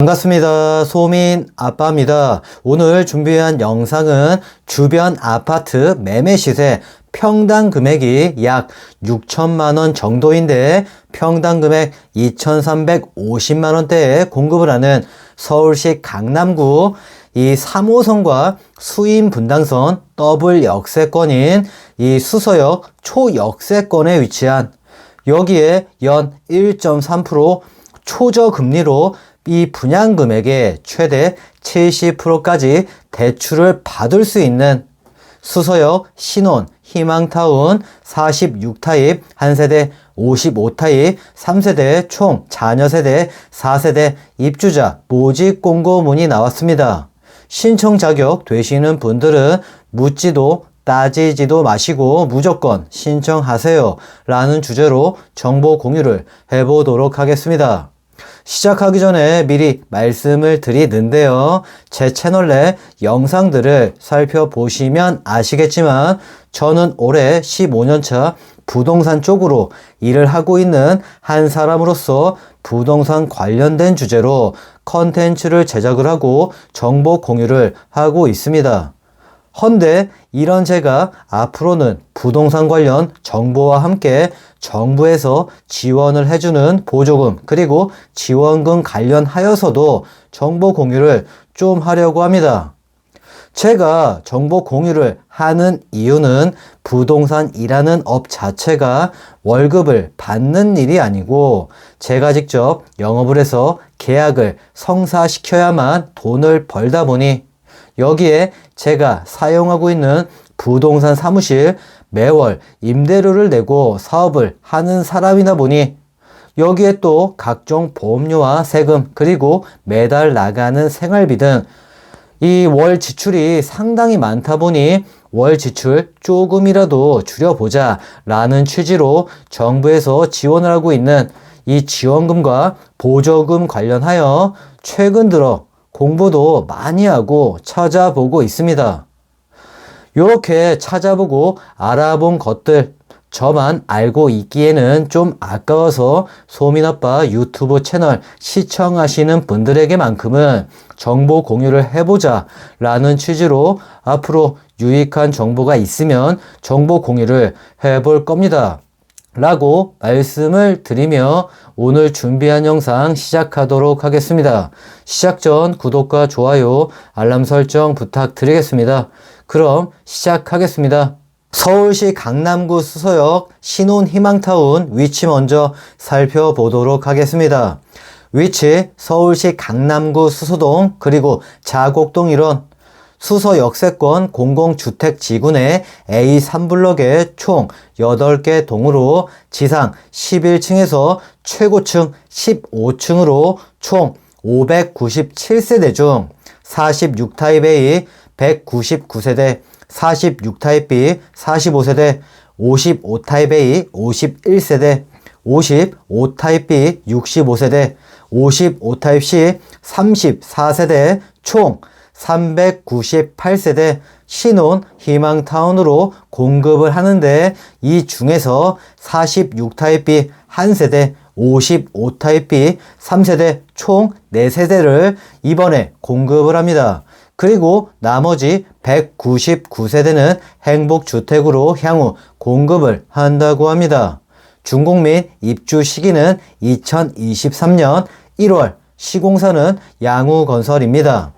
반갑습니다. 소민 아빠입니다. 오늘 준비한 영상은 주변 아파트 매매 시세 평당 금액이 약 6천만원 정도인데 평당 금액 2,350만원대에 공급을 하는 서울시 강남구 이 3호선과 수인 분당선 더블 역세권인 이 수서역 초역세권에 위치한 여기에 연 1.3% 초저금리로 이 분양금액의 최대 70%까지 대출을 받을 수 있는 수서역 신혼 희망타운 46타입 1세대 55타입 3세대 총 자녀세대 4세대 입주자 모집 공고문이 나왔습니다. 신청 자격 되시는 분들은 묻지도 따지지도 마시고 무조건 신청하세요 라는 주제로 정보 공유를 해보도록 하겠습니다. 시작하기 전에 미리 말씀을 드리는데요. 제 채널 내 영상들을 살펴보시면 아시겠지만 저는 올해 15년차 부동산 쪽으로 일을 하고 있는 한 사람으로서 부동산 관련된 주제로 컨텐츠를 제작을 하고 정보 공유를 하고 있습니다. 헌데 이런 제가 앞으로는 부동산 관련 정보와 함께 정부에서 지원을 해주는 보조금 그리고 지원금 관련하여서도 정보 공유를 좀 하려고 합니다. 제가 정보 공유를 하는 이유는 부동산이라는 업 자체가 월급을 받는 일이 아니고 제가 직접 영업을 해서 계약을 성사시켜야만 돈을 벌다 보니 여기에 제가 사용하고 있는 부동산 사무실 매월 임대료를 내고 사업을 하는 사람이다 보니 여기에 또 각종 보험료와 세금 그리고 매달 나가는 생활비 등 이 월 지출이 상당히 많다 보니 월 지출 조금이라도 줄여보자 라는 취지로 정부에서 지원을 하고 있는 이 지원금과 보조금 관련하여 최근 들어 공부도 많이 하고 찾아보고 있습니다. 이렇게 찾아보고 알아본 것들 저만 알고 있기에는 좀 아까워서 소민아빠 유튜브 채널 시청하시는 분들에게만큼은 정보 공유를 해보자 라는 취지로 앞으로 유익한 정보가 있으면 정보 공유를 해볼 겁니다. 라고 말씀을 드리며 오늘 준비한 영상 시작하도록 하겠습니다. 시작 전 구독과 좋아요, 알람 설정 부탁드리겠습니다. 그럼 시작하겠습니다. 서울시 강남구 수서역 신혼 희망타운 위치 먼저 살펴보도록 하겠습니다. 위치 서울시 강남구 수서동 그리고 자곡동 일원 수서역세권 공공주택지구 내 A3블럭에 총 8개 동으로 지상 11층에서 최고층 15층으로 총 597세대 중 46타입 A 199세대, 46타입 B 45세대, 55타입 A 51세대, 55타입 B 65세대, 55타입 C 34세대 총 398세대 신혼 희망타운으로 공급을 하는데 이 중에서 46타입 B 1세대, 55타입 B 3세대 총 4세대를 이번에 공급을 합니다. 그리고 나머지 199세대는 행복주택으로 향후 공급을 한다고 합니다. 준공 및 입주 시기는 2023년 1월, 시공사는 양우건설입니다.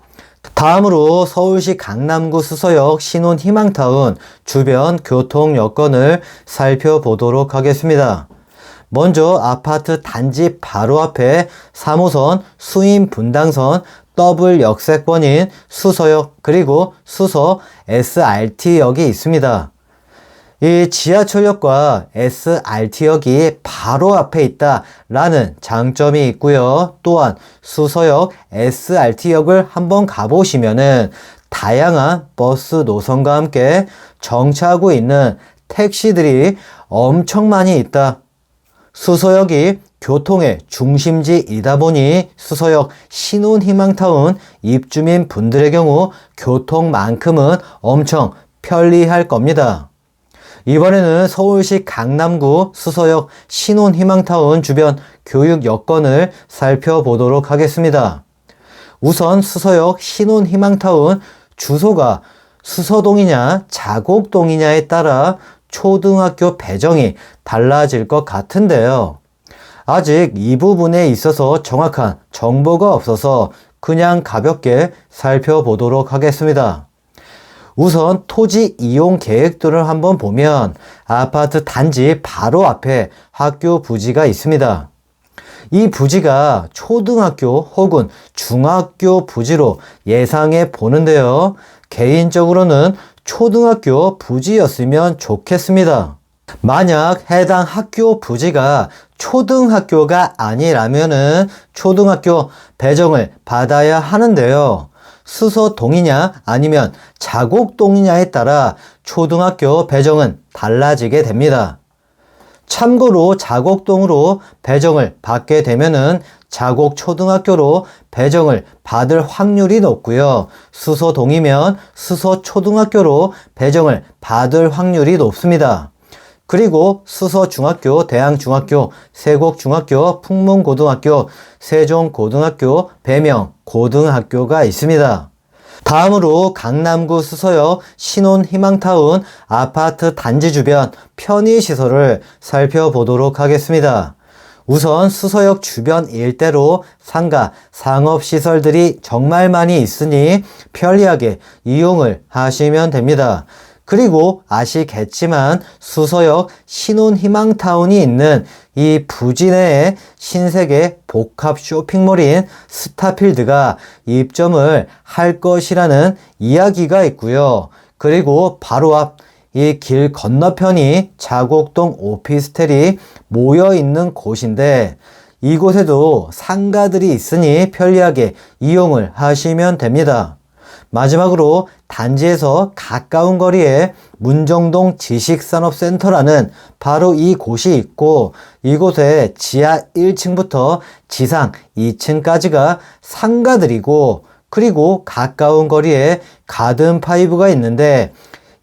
다음으로 서울시 강남구 수서역 신혼 희망타운 주변 교통 여건을 살펴보도록 하겠습니다. 먼저 아파트 단지 바로 앞에 3호선 수인 분당선 더블 역세권인 수서역 그리고 수서 SRT역이 있습니다. 이 지하철역과 SRT역이 바로 앞에 있다라는 장점이 있고요. 또한 수서역 SRT역을 한번 가보시면은 다양한 버스 노선과 함께 정차하고 있는 택시들이 엄청 많이 있다. 수서역이 교통의 중심지이다 보니 수서역 신혼희망타운 입주민 분들의 경우 교통만큼은 엄청 편리할 겁니다. 이번에는 서울시 강남구 수서역 신혼희망타운 주변 교육 여건을 살펴보도록 하겠습니다. 우선 수서역 신혼희망타운 주소가 수서동이냐 자곡동이냐에 따라 초등학교 배정이 달라질 것 같은데요. 아직 이 부분에 있어서 정확한 정보가 없어서 그냥 가볍게 살펴보도록 하겠습니다. 우선 토지 이용 계획들을 한번 보면 아파트 단지 바로 앞에 학교 부지가 있습니다. 이 부지가 초등학교 혹은 중학교 부지로 예상해 보는데요. 개인적으로는 초등학교 부지였으면 좋겠습니다. 만약 해당 학교 부지가 초등학교가 아니라면은 초등학교 배정을 받아야 하는데요. 수서동이냐 아니면 자곡동이냐에 따라 초등학교 배정은 달라지게 됩니다. 참고로 자곡동으로 배정을 받게 되면은 자곡초등학교로 배정을 받을 확률이 높고요. 수서동이면 수서초등학교로 배정을 받을 확률이 높습니다. 그리고 수서중학교, 대양중학교, 세곡중학교, 풍문고등학교, 세종고등학교, 배명고등학교가 있습니다. 다음으로 강남구 수서역 신혼희망타운 아파트 단지 주변 편의시설을 살펴보도록 하겠습니다. 우선 수서역 주변 일대로 상가, 상업시설들이 정말 많이 있으니 편리하게 이용을 하시면 됩니다. 그리고 아시겠지만 수서역 신혼희망타운이 있는 이 부지 내에 신세계 복합 쇼핑몰인 스타필드가 입점을 할 것이라는 이야기가 있고요. 그리고 바로 앞 이 길 건너편이 자곡동 오피스텔이 모여 있는 곳인데 이곳에도 상가들이 있으니 편리하게 이용을 하시면 됩니다. 마지막으로 단지에서 가까운 거리에 문정동 지식산업센터라는 바로 이 곳이 있고 이곳에 지하 1층부터 지상 2층까지가 상가들이고 그리고 가까운 거리에 가든파이브가 있는데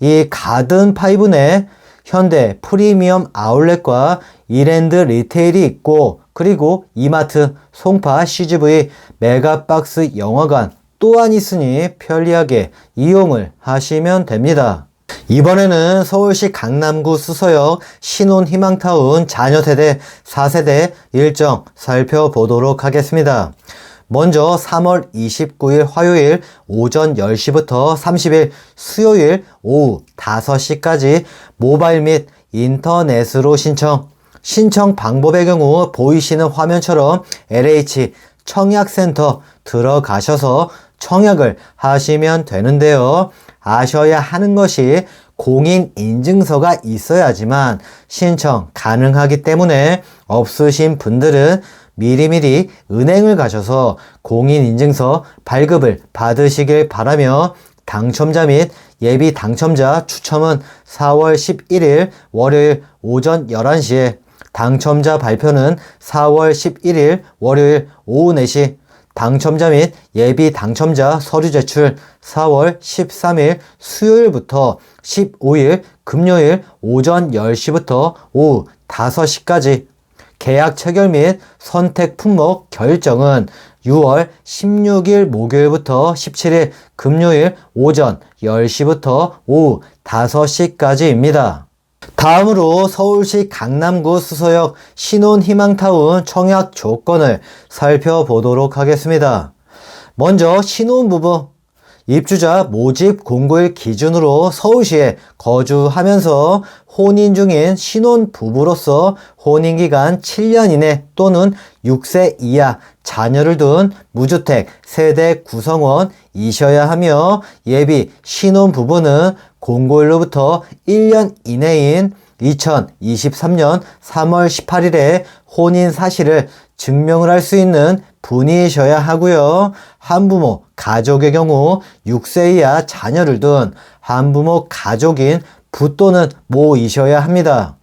이 가든파이브 내 현대 프리미엄 아울렛과 이랜드 리테일이 있고 그리고 이마트, 송파 CGV, 메가박스 영화관 또한 있으니 편리하게 이용을 하시면 됩니다. 이번에는 서울시 강남구 수서역 신혼희망타운 자녀세대 4세대 일정 살펴보도록 하겠습니다. 먼저 3월 29일 화요일 오전 10시부터 30일 수요일 오후 5시까지 모바일 및 인터넷으로 신청 방법의 경우 보이시는 화면처럼 LH 청약센터 들어가셔서 청약을 하시면 되는데요. 아셔야 하는 것이 공인인증서가 있어야지만 신청 가능하기 때문에 없으신 분들은 미리미리 은행을 가셔서 공인인증서 발급을 받으시길 바라며 당첨자 및 예비 당첨자 추첨은 4월 11일 월요일 오전 11시에 당첨자 발표는 4월 11일 월요일 오후 4시 당첨자 및 예비 당첨자 서류 제출 4월 13일 수요일부터 15일 금요일 오전 10시부터 오후 5시까지 계약 체결 및 선택 품목 결정은 6월 16일 목요일부터 17일 금요일 오전 10시부터 오후 5시까지입니다. 다음으로 서울시 강남구 수서역 신혼희망타운 청약 조건을 살펴보도록 하겠습니다. 먼저 신혼부부 입주자 모집 공고일 기준으로 서울시에 거주하면서 혼인 중인 신혼부부로서 혼인기간 7년 이내 또는 6세 이하 자녀를 둔 무주택 세대 구성원이셔야 하며 예비 신혼부부는 공고일로부터 1년 이내인 2023년 3월 18일에 혼인 사실을 증명을 할 수 있는 분이셔야 하고요. 한부모 가족의 경우 6세 이하 자녀를 둔 한부모 가족인 부 또는 모이셔야 합니다.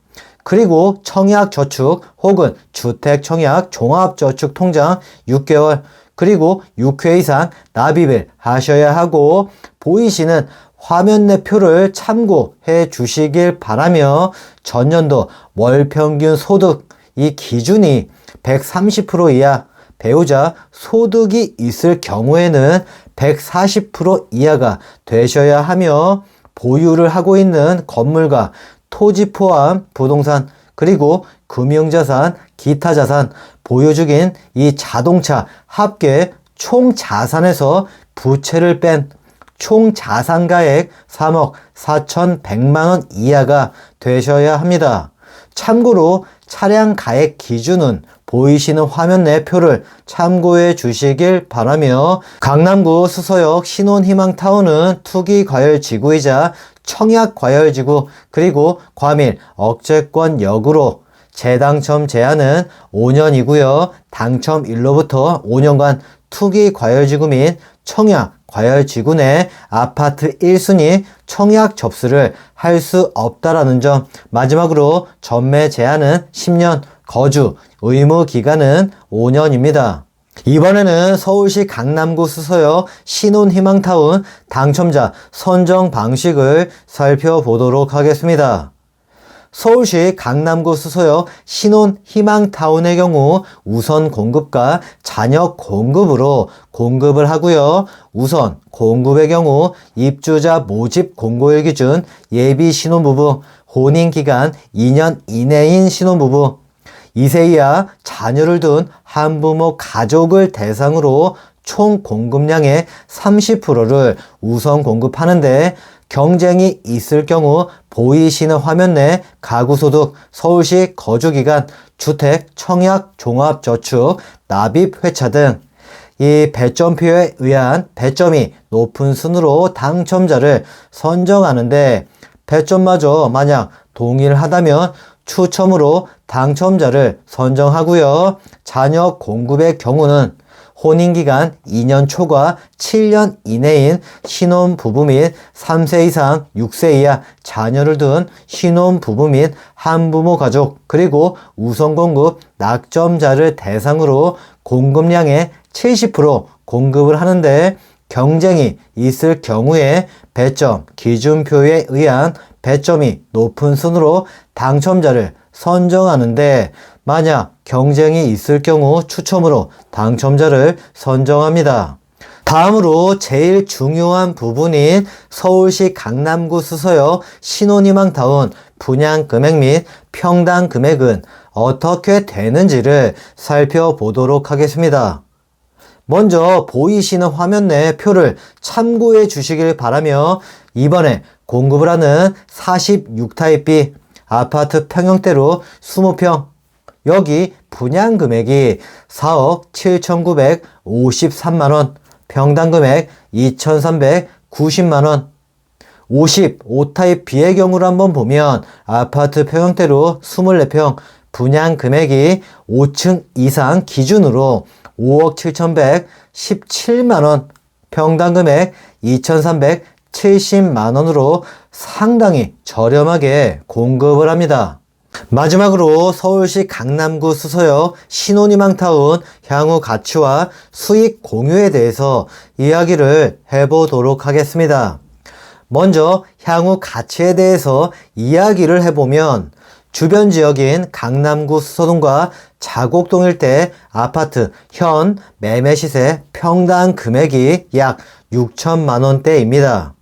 그리고 청약저축 혹은 주택청약 종합저축통장 6개월 그리고 6회 이상 납입을 하셔야 하고 보이시는 화면 내 표를 참고해 주시길 바라며 전년도 월평균 소득 이 기준이 130% 이하 배우자 소득이 있을 경우에는 140% 이하가 되셔야 하며 보유를 하고 있는 건물과 토지 포함 부동산 그리고 금융자산, 기타 자산, 보유 중인 이 자동차 합계 총 자산에서 부채를 뺀 총 자산가액 3억 4,100만 원 이하가 되셔야 합니다. 참고로 차량 가액 기준은 보이시는 화면 내 표를 참고해 주시길 바라며 강남구 수서역 신혼희망타운은 투기과열지구이자 청약과열지구 그리고 과밀 억제권역으로 재당첨 제한은 5년이고요. 당첨일로부터 5년간 투기과열지구 및 청약과열지구 내 아파트 1순위 청약 접수를 할 수 없다라는 점, 마지막으로 전매 제한은 10년, 거주 의무 기간은 5년입니다. 이번에는 서울시 강남구 수서역 신혼희망타운 당첨자 선정 방식을 살펴보도록 하겠습니다. 서울시 강남구 수서역 신혼희망타운의 경우 우선 공급과 잔여 공급으로 공급을 하고요. 우선 공급의 경우 입주자 모집 공고일 기준 예비 신혼부부, 혼인기간 2년 이내인 신혼부부, 2세 이하 자녀를 둔 한부모 가족을 대상으로 총 공급량의 30%를 우선 공급하는데 경쟁이 있을 경우 보이시는 화면 내 가구소득, 서울시 거주기간, 주택, 청약, 종합저축, 납입회차 등 이 배점표에 의한 배점이 높은 순으로 당첨자를 선정하는데 배점마저 만약 동일하다면 추첨으로 당첨자를 선정하고요. 자녀 공급의 경우는 혼인기간 2년 초과 7년 이내인 신혼부부 및 3세 이상 6세 이하 자녀를 둔 신혼부부 및 한부모 가족 그리고 우선공급 낙점자를 대상으로 공급량의 70% 공급을 하는데 경쟁이 있을 경우에 배점 기준표에 의한 배점이 높은 순으로 당첨자를 선정하는데 만약 경쟁이 있을 경우 추첨으로 당첨자를 선정합니다. 다음으로 제일 중요한 부분인 서울시 강남구 수서역 신혼희망타운 분양금액 및 평당금액은 어떻게 되는지를 살펴보도록 하겠습니다. 먼저 보이시는 화면 내 표를 참고해 주시길 바라며 이번에 공급을 하는 46타입 아파트 평형대로 20평 여기 분양금액이 4억 7,953만원 평당금액 2,390만원 55타입 B의 경우를 한번 보면 아파트 평형대로 24평 분양금액이 5층 이상 기준으로 5억 7,117만원 평당금액 2,370만원으로 상당히 저렴하게 공급을 합니다. 마지막으로 서울시 강남구 수서역 신혼희망타운 향후 가치와 수익 공유에 대해서 이야기를 해보도록 하겠습니다. 먼저 향후 가치에 대해서 이야기를 해보면 주변 지역인 강남구 수서동과 자곡동 일대 아파트 현 매매 시세 평당 금액이 약 6천만원대입니다.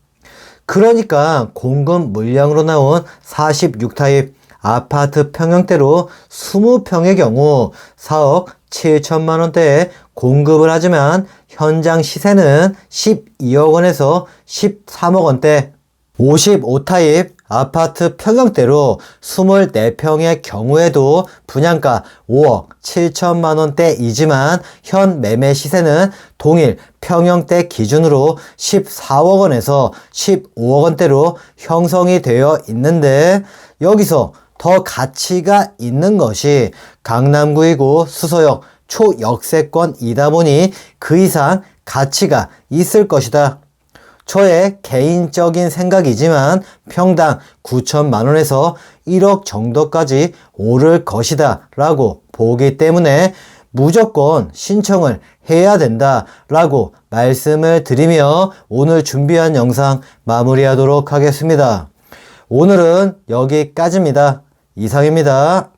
그러니까 공급 물량으로 나온 46타입 아파트 평형대로 20평의 경우 4억 7천만원대에 공급을 하지만 현장 시세는 12억 원에서 13억 원대 55타입 아파트 평형대로 24평의 경우에도 분양가 5억 7천만 원대이지만 현 매매 시세는 동일 평형대 기준으로 14억 원에서 15억 원대로 형성이 되어 있는데 여기서 더 가치가 있는 것이 강남구이고 수서역 초역세권이다 보니 그 이상 가치가 있을 것이다. 저의 개인적인 생각이지만 평당 9천만 원에서 1억 정도까지 오를 것이다 라고 보기 때문에 무조건 신청을 해야 된다 라고 말씀을 드리며 오늘 준비한 영상 마무리하도록 하겠습니다. 오늘은 여기까지입니다. 이상입니다.